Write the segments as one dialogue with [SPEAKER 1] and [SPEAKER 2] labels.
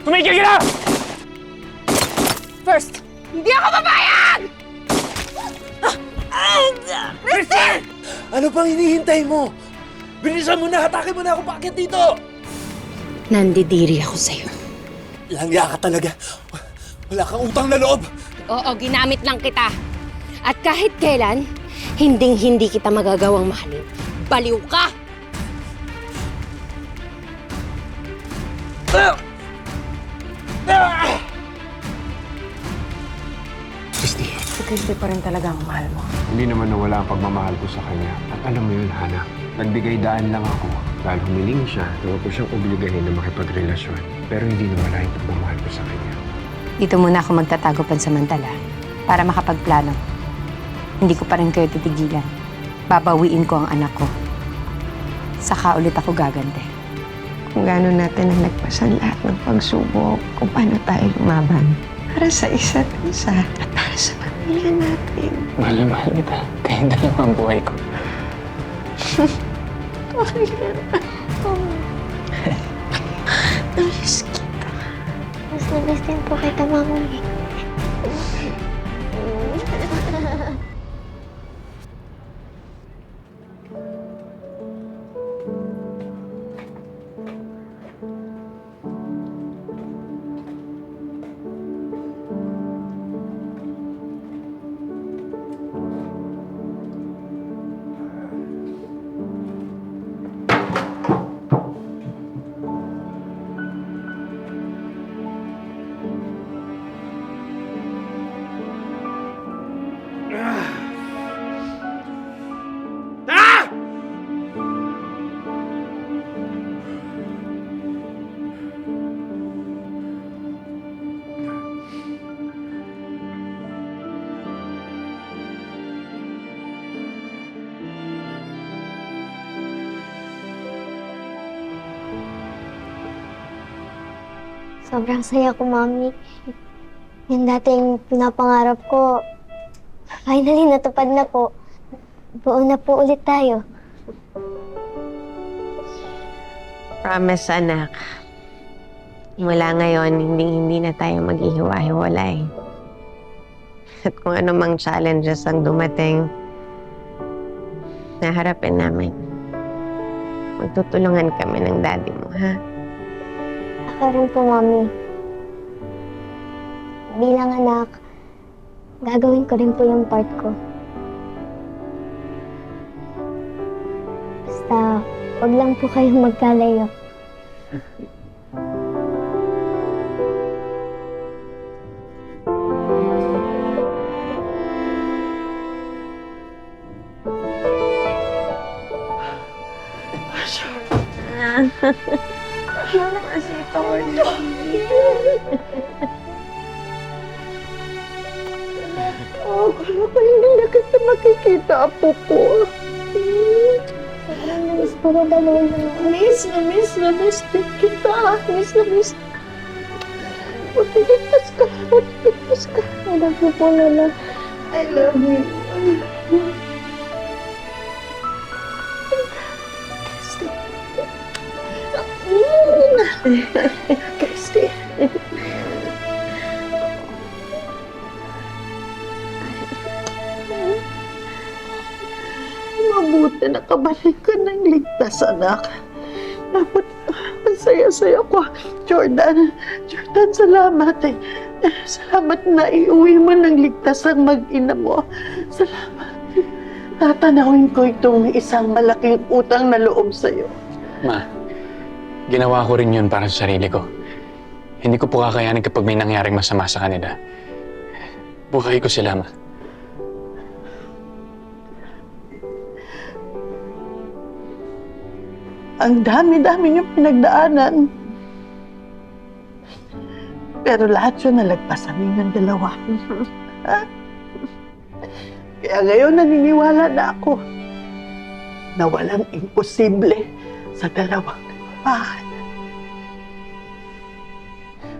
[SPEAKER 1] Tumigil ka na!
[SPEAKER 2] First, hindi ako babayad!
[SPEAKER 1] Christy!
[SPEAKER 3] Ano pang hinihintay mo? Bilisan mo na, hatakin mo na ako paakyat dito!
[SPEAKER 2] Nandidiri ako sa'yo.
[SPEAKER 3] Langya ka talaga. Wala kang utang na loob.
[SPEAKER 2] Oo, ginamit lang kita. At kahit kailan, hinding-hindi kita magagawang mahalin. Baliw ka!
[SPEAKER 3] Christy.
[SPEAKER 4] Si Christy pa rin talaga ang mahal mo.
[SPEAKER 5] Hindi naman nawala ang pagmamahal ko sa kanya. At alam mo yun, Hana, nagbigay daan lang ako dahil humiling siya na ko siyang obligahin na makipagrelasyon. Pero hindi nawala yung pagmamahal ko sa kanya.
[SPEAKER 4] Dito muna ako magtatago pansamantala para makapagplano. Hindi ko pa rin kayo titigilan. Babawiin ko ang anak ko. Saka ulit ako gaganti.
[SPEAKER 6] Kung gaano natin nalagpasan lahat ng pagsubok, kung paano tayo lumaban. Para sa isa't isa at para sa pamilya natin.
[SPEAKER 1] Mahal na mahal kita. Kayong dalawang buhay ko.
[SPEAKER 6] Namiss kita.
[SPEAKER 7] Mas namiss din po kita, Mami. Sobrang saya ko, Mami. Yung dating pinapangarap ko, finally natupad na po. Buo na po ulit tayo.
[SPEAKER 6] Promise, anak. Mula ngayon, hindi na tayo maghihiwa-hiwalay. At kung ano mang challenges ang dumating, naharapin namin. Magtutulungan kami ng daddy mo, ha?
[SPEAKER 7] Ako rin po, Mami. Bilang anak, gagawin ko rin po yung part ko. Basta, wag lang po kayong magkalayo.
[SPEAKER 6] Akala ko hindi na kita makikita, apo ko.
[SPEAKER 7] Sobrang namiss po ko talaga.
[SPEAKER 6] Miss din kita. Miss. Magpiligtas ka.
[SPEAKER 7] I love you po, Lola.
[SPEAKER 6] I love you. Christy. Mabuti nakabalik ka ng ligtas, anak. Dapat masaya-saya ko. Jordan, salamat eh. Salamat na iuwi mo ng ligtas ang mag-ina mo. Salamat. Tatanawin ko itong isang malaking utang na loob sa'yo.
[SPEAKER 1] Ma, ginawa ko rin yun para sa sarili ko. Hindi ko po kakayanin kapag may nangyaring masama sa kanila. Buhay ko sila, Ma.
[SPEAKER 6] Ang dami-dami niyong pinagdaanan. Pero lahat yun nalagpasan ninyong dalawa. Kaya ngayon naniniwala na ako na walang imposible sa dalawang bahay.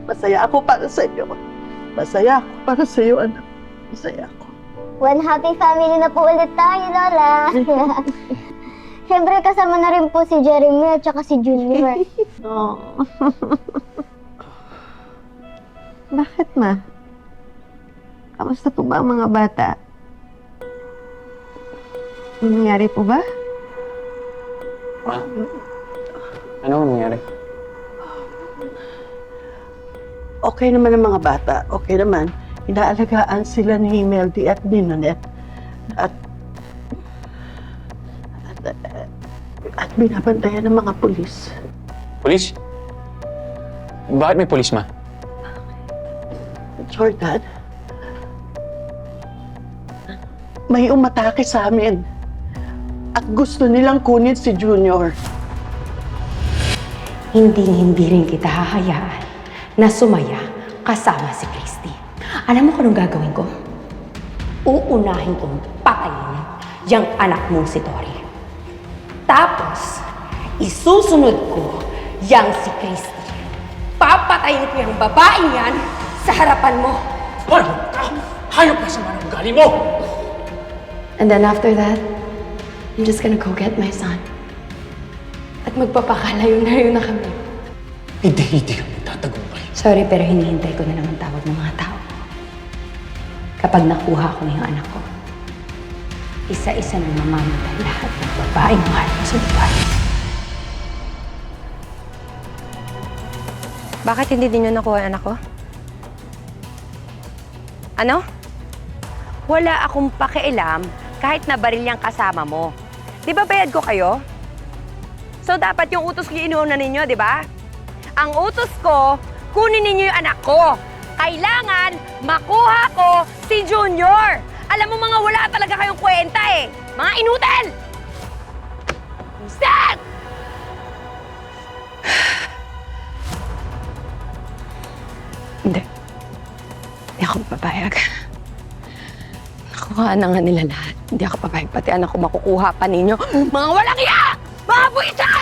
[SPEAKER 6] Masaya ako para sa iyo. Masaya ako para sa iyo, anak. Masaya ako.
[SPEAKER 7] One happy family na po ulit tayo, Lola. Siyempre, kasama na rin po si Jeremy at saka si Junior.
[SPEAKER 6] Oh. Bakit, ma? Kamusta po ba ang mga bata? May nangyari po ba?
[SPEAKER 1] Ma? Ano ang nangyari?
[SPEAKER 6] Okay naman ang mga bata. Okay naman. Inaalagaan sila ni Meldy at ni Nonette. At binabantayan ng mga pulis.
[SPEAKER 1] Pulis? Bakit may pulis, ma?
[SPEAKER 6] Jordan, may umatake sa amin. At gusto nilang kunin si Junior.
[SPEAKER 4] Hindi rin kita hahayaan na sumaya kasama si Christy. Alam mo kung anong gagawin ko? Uunahin kong patayin yung anak mong si Tori. Tapos, isusunod ko yang si Christy. Papatayin ko yung babaeng yan sa harapan mo.
[SPEAKER 3] Ano? Hayop ka sa manang ugali mo!
[SPEAKER 4] And then after that, I'm just gonna go get my son. At magpapakalayo-layo na kami.
[SPEAKER 3] Hindi ka magtatagumpay.
[SPEAKER 4] Sorry, pero hinihintay ko na lang ang tawag ng mga tao. Kapag nakuha ko na yung anak ko, isa-isa nang mamamatay lahat ng babaeng mahal ko sa buhay.
[SPEAKER 2] Bakit hindi din nyo nakuha ang anak ko? Ano? Wala akong pakialam kahit na baril yung kasama mo. Di ba bayad ko kayo? So dapat yung utos ko inuuna ninyo, di ba? Ang utos ko, kunin ninyo yung anak ko. Kailangan makuha ko si Junior. Alam mo mga wala talaga kayong kwenta eh. Mga inutil! Stop!
[SPEAKER 4] Hindi. Hindi ako papayag. Nakuha na nga nila lahat. Hindi ako papayag. Pati anak ko makukuha pa ninyo.
[SPEAKER 2] Mga walang iya! Mga buwisan!